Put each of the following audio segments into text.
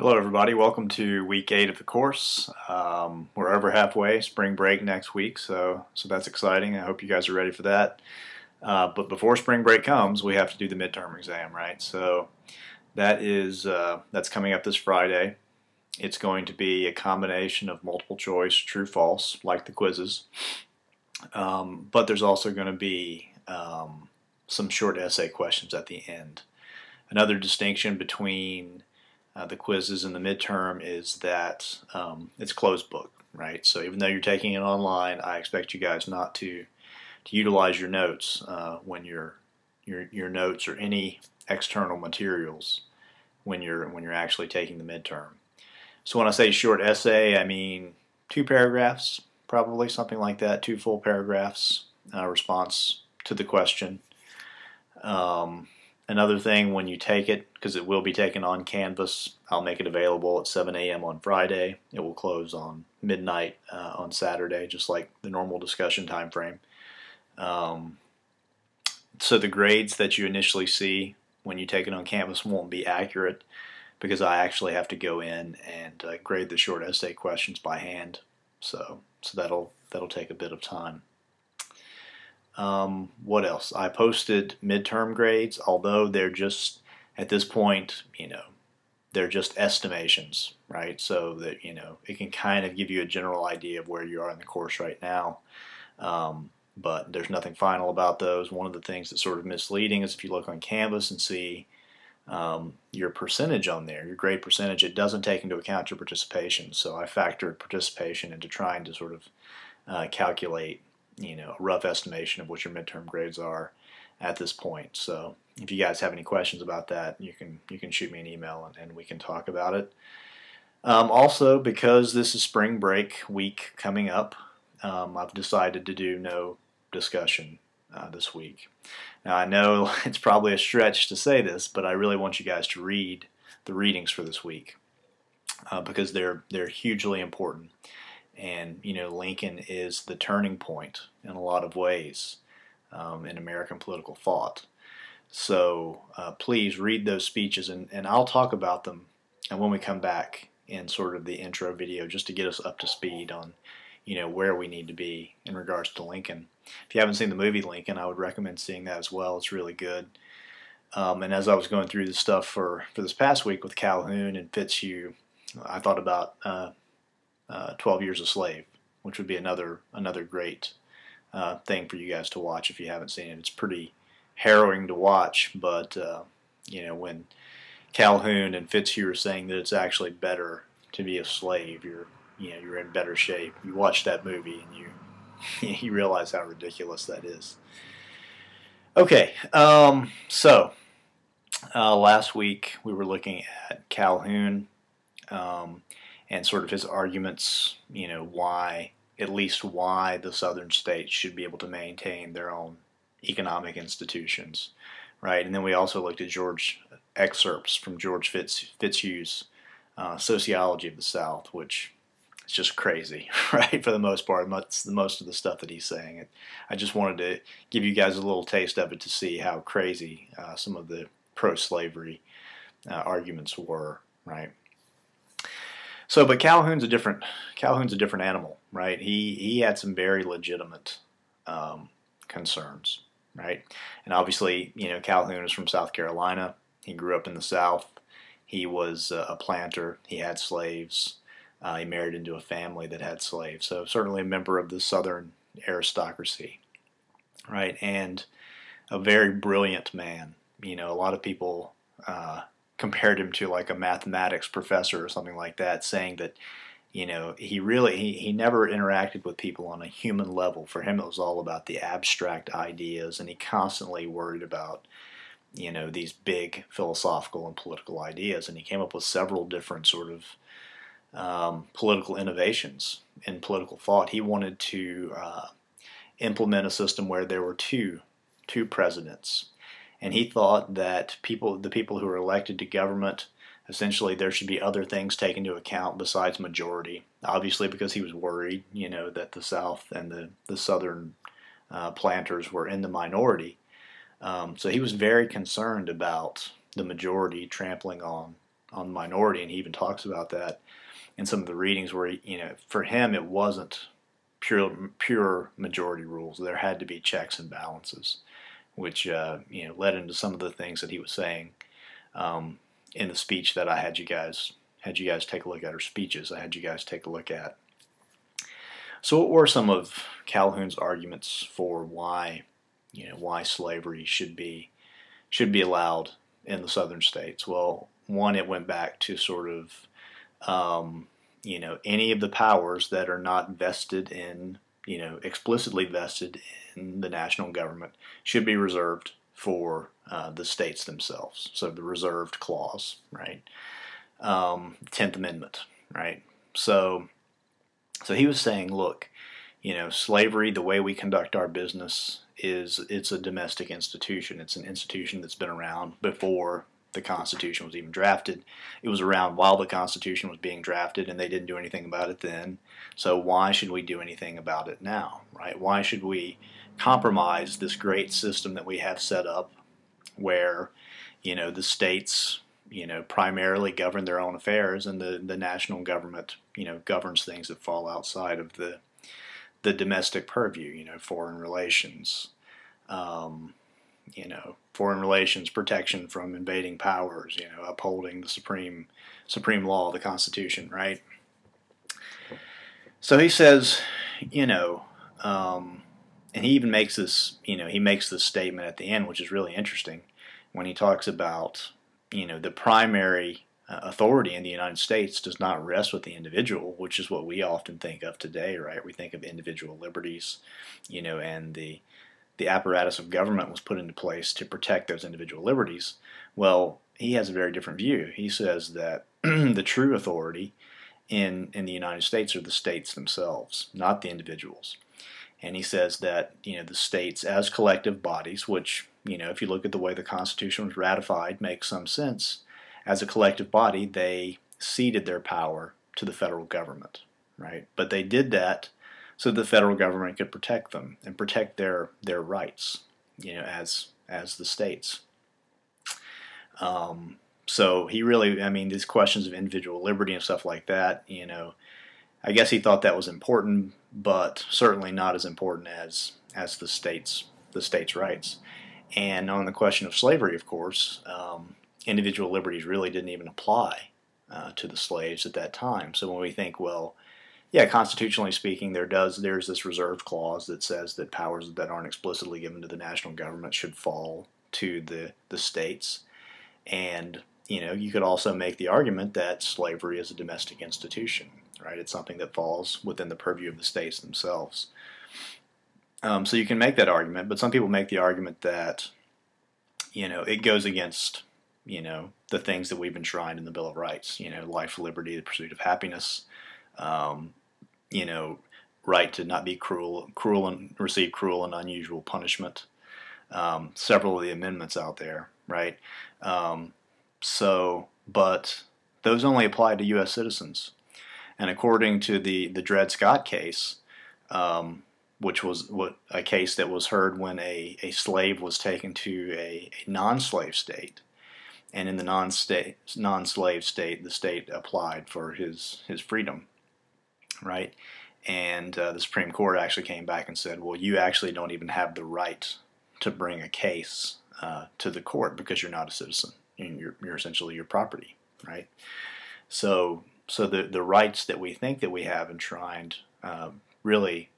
Hello everybody, welcome to week 8 of the course. We're over halfway, spring break next week, so that's exciting. I hope you guys are ready for that. But before spring break comes, we have to do the midterm exam, right? So that's coming up this Friday. It's going to be a combination of multiple choice, true, false, like the quizzes. But there's also going to be some short essay questions at the end. Another distinction between the quizzes and the midterm is that it's closed book, right? So even though you're taking it online, I expect you guys not to utilize your notes when your notes or any external materials when you're actually taking the midterm. So when I say short essay, I mean 2 paragraphs, probably something like that, 2 full paragraphs response to the question. Another thing, when you take it, because it will be taken on Canvas, I'll make it available at 7 a.m. on Friday. It will close on midnight on Saturday, just like the normal discussion time frame. So the grades that you initially see when you take it on Canvas won't be accurate because I actually have to go in and grade the short essay questions by hand. So that'll take a bit of time. What else? I posted midterm grades, although they're just, at this point, they're just estimations, right? So that, it can kind of give you a general idea of where you are in the course right now. But there's nothing final about those. One of the things that's sort of misleading is if you look on Canvas and see your percentage on there, your grade percentage, it doesn't take into account your participation. So I factored participation into trying to sort of calculate a rough estimation of what your midterm grades are at this point. So if you guys have any questions about that, you can shoot me an email and we can talk about it. Also, because this is spring break week coming up, I've decided to do no discussion this week. Now I know it's probably a stretch to say this, but I really want you guys to read the readings for this week because they're hugely important. And Lincoln is the turning point in a lot of ways in American political thought. So please read those speeches, and I'll talk about them and when we come back in sort of the intro video, just to get us up to speed on where we need to be in regards to Lincoln. If you haven't seen the movie Lincoln, I would recommend seeing that as well. It's really good. And as I was going through the stuff for this past week with Calhoun and Fitzhugh, I thought about 12 Years a Slave, which would be another great thing for you guys to watch if you haven't seen it. It's pretty harrowing to watch, but when Calhoun and Fitzhugh are saying that it's actually better to be a slave, you're in better shape. You watch that movie and you realize how ridiculous that is. Okay, so last week we were looking at Calhoun. And sort of his arguments, why the southern states should be able to maintain their own economic institutions, right? And then we also looked at excerpts from George Fitzhugh's Sociology of the South, which is just crazy, right? For the most part, most of the stuff that he's saying. I just wanted to give you guys a little taste of it to see how crazy some of the pro-slavery arguments were, right? So, but Calhoun's a different animal, right? He had some very legitimate concerns, right? And obviously, Calhoun is from South Carolina. He grew up in the South. He was a planter. He had slaves. He married into a family that had slaves. So certainly a member of the Southern aristocracy, right? And a very brilliant man. A lot of people compared him to like a mathematics professor or something like that, saying that he never interacted with people on a human level. For him it was all about the abstract ideas, and he constantly worried about these big philosophical and political ideas, and he came up with several different sort of political innovations in political thought. He wanted to implement a system where there were two presidents. And he thought that the people who were elected to government, essentially there should be other things taken into account besides majority. Obviously because he was worried, that the South and the Southern planters were in the minority. So he was very concerned about the majority trampling on on the minority, and he even talks about that in some of the readings where for him it wasn't pure majority rules. There had to be checks and balances, which led into some of the things that he was saying in the speech that I had you guys take a look at, or speeches I had you guys take a look at. So what were some of Calhoun's arguments for why slavery should be allowed in the southern states? Well, one, it went back to sort of any of the powers that are not vested in, explicitly vested in the national government should be reserved for the states themselves. So the reserved clause, right? 10th Amendment, right? So he was saying, look, slavery, the way we conduct our business it's a domestic institution. It's an institution that's been around before the Constitution was even drafted. It was around while the Constitution was being drafted, and they didn't do anything about it then. So why should we do anything about it now, right? Why should we compromise this great system that we have set up where, the states, primarily govern their own affairs, and the national government, governs things that fall outside of the domestic purview, foreign relations, foreign relations, protection from invading powers, upholding the supreme law, the Constitution, right? So he says, and he even makes this, he makes this statement at the end, which is really interesting, when he talks about, the primary authority in the United States does not rest with the individual, which is what we often think of today, right? We think of individual liberties, and the apparatus of government was put into place to protect those individual liberties. Well, he has a very different view. He says that the true authority in the United States are the states themselves, not the individuals. And he says that, the states as collective bodies, which, if you look at the way the Constitution was ratified, makes some sense. As a collective body, they ceded their power to the federal government, right? But they did that so the federal government could protect them and protect their rights, as the states. So he really, these questions of individual liberty and stuff like that, I guess he thought that was important, but certainly not as important as the states' rights. And on the question of slavery, of course, individual liberties really didn't even apply to the slaves at that time. So when we think, well, yeah, constitutionally speaking, there's this reserved clause that says that powers that aren't explicitly given to the national government should fall to the states. And, you could also make the argument that slavery is a domestic institution, right? It's something that falls within the purview of the states themselves. So you can make that argument, but some people make the argument that, it goes against, the things that we've enshrined in the Bill of Rights, life, liberty, the pursuit of happiness, right to not be cruel and receive cruel and unusual punishment. Several of the amendments out there, right? But those only apply to U.S. citizens. And according to the Dred Scott case, which was a case that was heard when a slave was taken to a non-slave state, and in the non-slave state, the state applied for his freedom, right? And the Supreme Court actually came back and said, well, you actually don't even have the right to bring a case to the court because you're not a citizen. You're essentially your property, right? So the rights that we think that we have enshrined really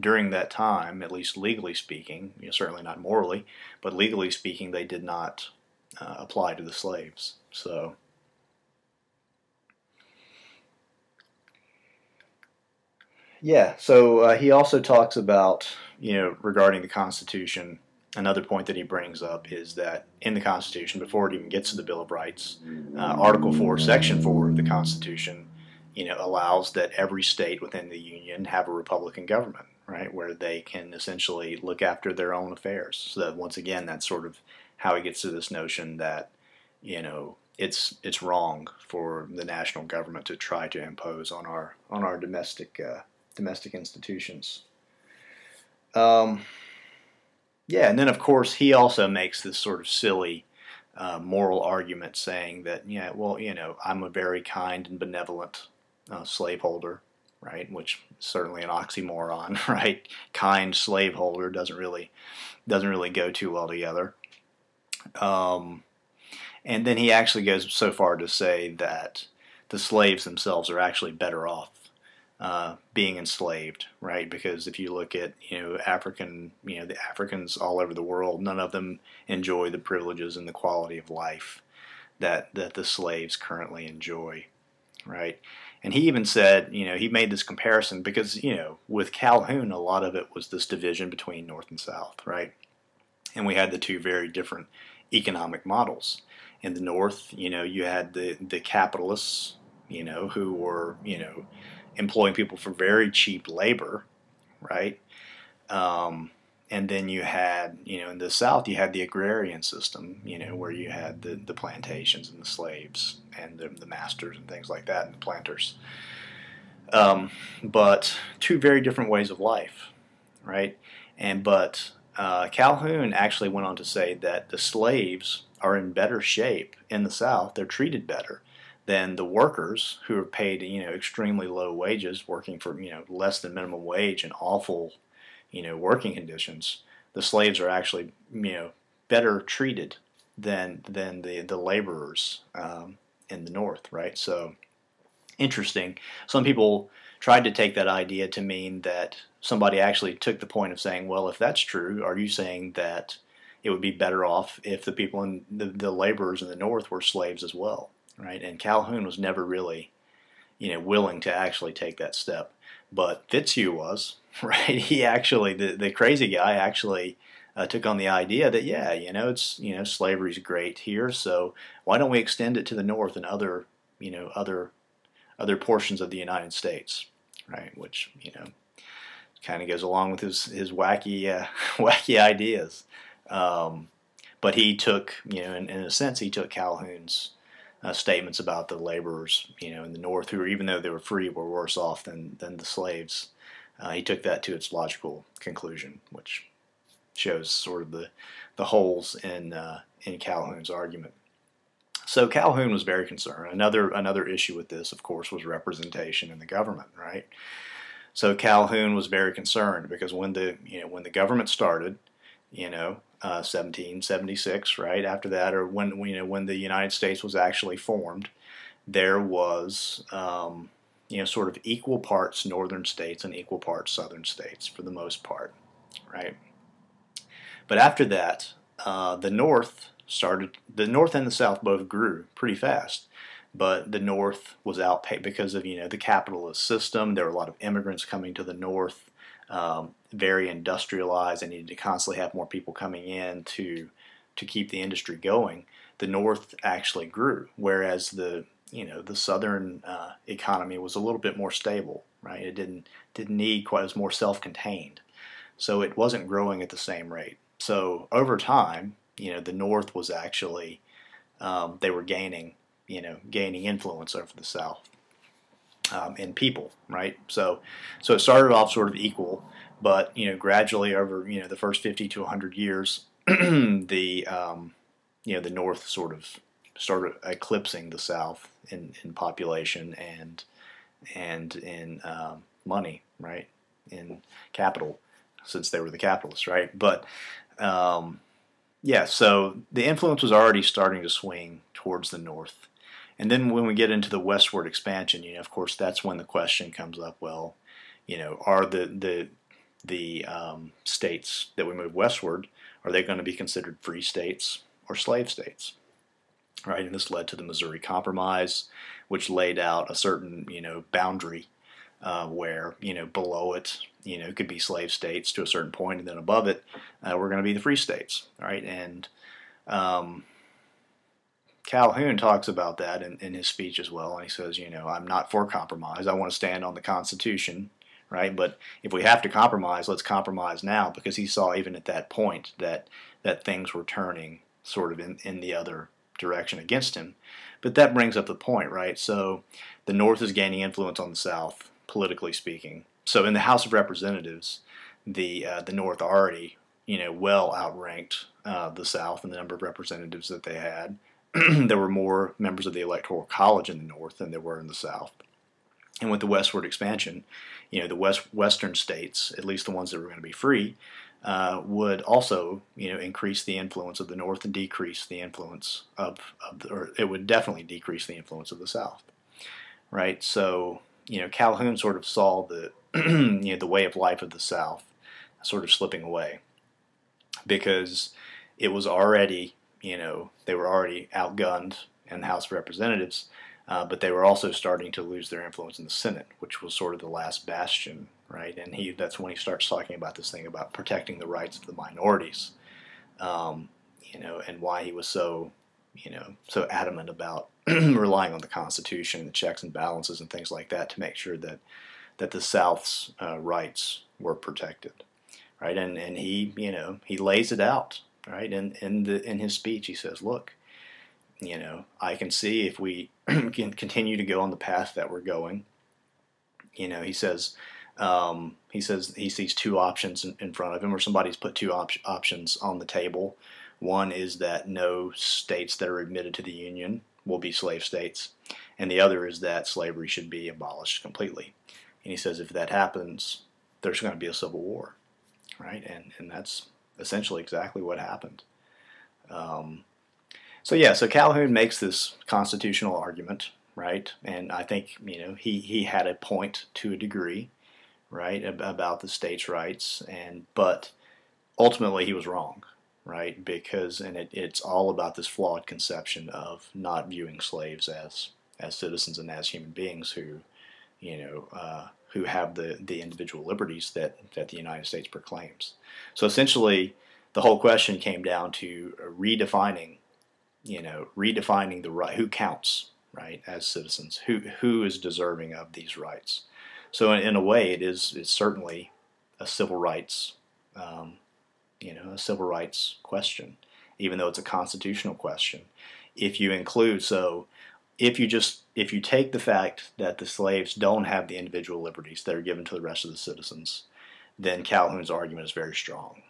during that time, at least legally speaking, certainly not morally, but legally speaking, they did not apply to the slaves. So yeah, so he also talks about, regarding the Constitution, another point that he brings up is that in the Constitution, before it even gets to the Bill of Rights, Article 4, Section 4 of the Constitution, allows that every state within the Union have a Republican government, right, where they can essentially look after their own affairs. So that, once again, that's sort of how he gets to this notion that, it's wrong for the national government to try to impose on our domestic institutions. Yeah, and then of course he also makes this sort of silly moral argument saying that, yeah, well, I'm a very kind and benevolent slaveholder, right? Which is certainly an oxymoron, right? Kind slaveholder doesn't really go too well together. And then he actually goes so far to say that the slaves themselves are actually better off being enslaved, right? Because if you look at the Africans all over the world, none of them enjoy the privileges and the quality of life that the slaves currently enjoy, right? And he even said, he made this comparison because with Calhoun, a lot of it was this division between North and South, right? And we had the two very different economic models. In the North, you had the capitalists, who were employing people for very cheap labor, right? And then you had, in the South, you had the agrarian system, where you had the plantations and the slaves and the masters and things like that, and the planters. But two very different ways of life, right? But Calhoun actually went on to say that the slaves are in better shape in the South. They're treated better than the workers who are paid, extremely low wages, working for, less than minimum wage and awful, working conditions. The slaves are actually, better treated than the laborers in the North, right? So interesting. Some people tried to take that idea to mean that somebody actually took the point of saying, well, if that's true, are you saying that it would be better off if the people in the laborers in the North were slaves as well, right? And Calhoun was never really, willing to actually take that step, but Fitzhugh was, right? He actually, the crazy guy actually took on the idea that, yeah, it's slavery's great here, so why don't we extend it to the North and other portions of the United States, right? Which kind of goes along with his wacky wacky ideas. But he took, in a sense, he took Calhoun's statements about the laborers, in the North, who, even though they were free, were worse off than the slaves. He took that to its logical conclusion, which shows sort of the holes in Calhoun's argument. So Calhoun was very concerned. Another issue with this, of course, was representation in the government, right? So Calhoun was very concerned because when the government started, 1776, right after that, or when the United States was actually formed, there was sort of equal parts northern states and equal parts southern states for the most part, right? But after that, the North and the South both grew pretty fast, but the North was outpaced because of the capitalist system. There were a lot of immigrants coming to the North, very industrialized. They needed to constantly have more people coming in to keep the industry going. The North actually grew, whereas the Southern economy was a little bit more stable, right? It didn't need quite as more self-contained, so it wasn't growing at the same rate. So over time, the North was actually they were gaining influence over the South and people, right? So it started off sort of equal, but gradually over the first 50 to 100 years, the North sort of started eclipsing the South in population and in money, right? In capital, since they were the capitalists, right? But yeah, so the influence was already starting to swing towards the North. And then when we get into the westward expansion, of course, that's when the question comes up, well, are the states that we move westward, are they going to be considered free states or slave states, right? And this led to the Missouri Compromise, which laid out a certain, boundary where, below it, could be slave states to a certain point, and then above it, we're going to be the free states, right? And Calhoun talks about that in his speech as well, and he says, I'm not for compromise. I want to stand on the Constitution, right? But if we have to compromise, let's compromise now, because he saw even at that point that things were turning sort of in the other direction against him. But that brings up the point, right? So the North is gaining influence on the South, politically speaking. So in the House of Representatives, the North already well outranked the South in the number of representatives that they had. There were more members of the Electoral College in the North than there were in the South. And with the westward expansion, the western states, at least the ones that were going to be free, would also, increase the influence of the North and decrease the influence or it would definitely decrease the influence of the South, right? So, Calhoun sort of saw the, the way of life of the South sort of slipping away because it was already, they were already outgunned in the House of Representatives, but they were also starting to lose their influence in the Senate, which was sort of the last bastion, right? And that's when he starts talking about this thing about protecting the rights of the minorities, and why he was so, so adamant about relying on the Constitution, the checks and balances, and things like that to make sure that the South's rights were protected, right? And he, he lays it out, right? In his speech, he says, "Look, I can see if we can continue to go on the path that we're going." He says he sees two options in front of him, or somebody's put two options on the table. One is that no states that are admitted to the Union will be slave states, and the other is that slavery should be abolished completely. And he says if that happens, there's going to be a civil war, right? And that's essentially exactly what happened. So Calhoun makes this constitutional argument, right? And I think he had a point to a degree, right, about the states' rights, but ultimately he was wrong, right? Because it's all about this flawed conception of not viewing slaves as citizens and as human beings who have the individual liberties that the United States proclaims. So essentially, the whole question came down to redefining the right, who counts, right, as citizens, who is deserving of these rights. So in a way, it's certainly a civil rights, a civil rights question, even though it's a constitutional question. If you include, if you take the fact that the slaves don't have the individual liberties that are given to the rest of the citizens, then Calhoun's argument is very strong.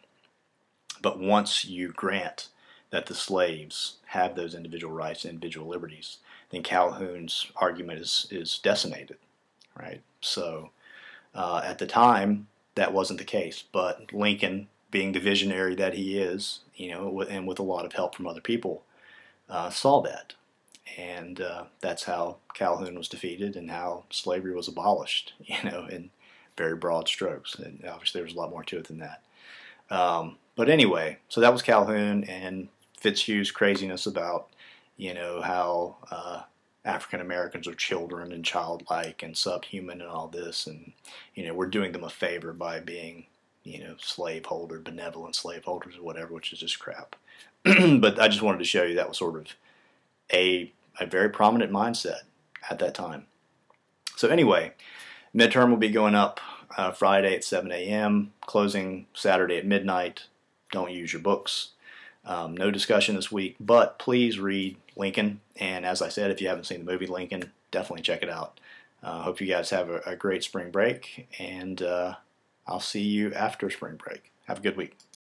But once you grant that the slaves have those individual rights and individual liberties, then Calhoun's argument is decimated, right? So at the time, that wasn't the case. But Lincoln, being the visionary that he is, and with a lot of help from other people, saw that. And that's how Calhoun was defeated and how slavery was abolished, in very broad strokes. And obviously there's a lot more to it than that. But anyway, so that was Calhoun and Fitzhugh's craziness about, how African Americans are children and childlike and subhuman and all this, and we're doing them a favor by being, slaveholder, benevolent slaveholders or whatever, which is just crap. But I just wanted to show you that was sort of a very prominent mindset at that time. So anyway, midterm will be going up Friday at 7 a.m., closing Saturday at midnight. Don't use your books. No discussion this week, but please read Lincoln. And as I said, if you haven't seen the movie Lincoln, definitely check it out. Hope you guys have a great spring break, and I'll see you after spring break. Have a good week.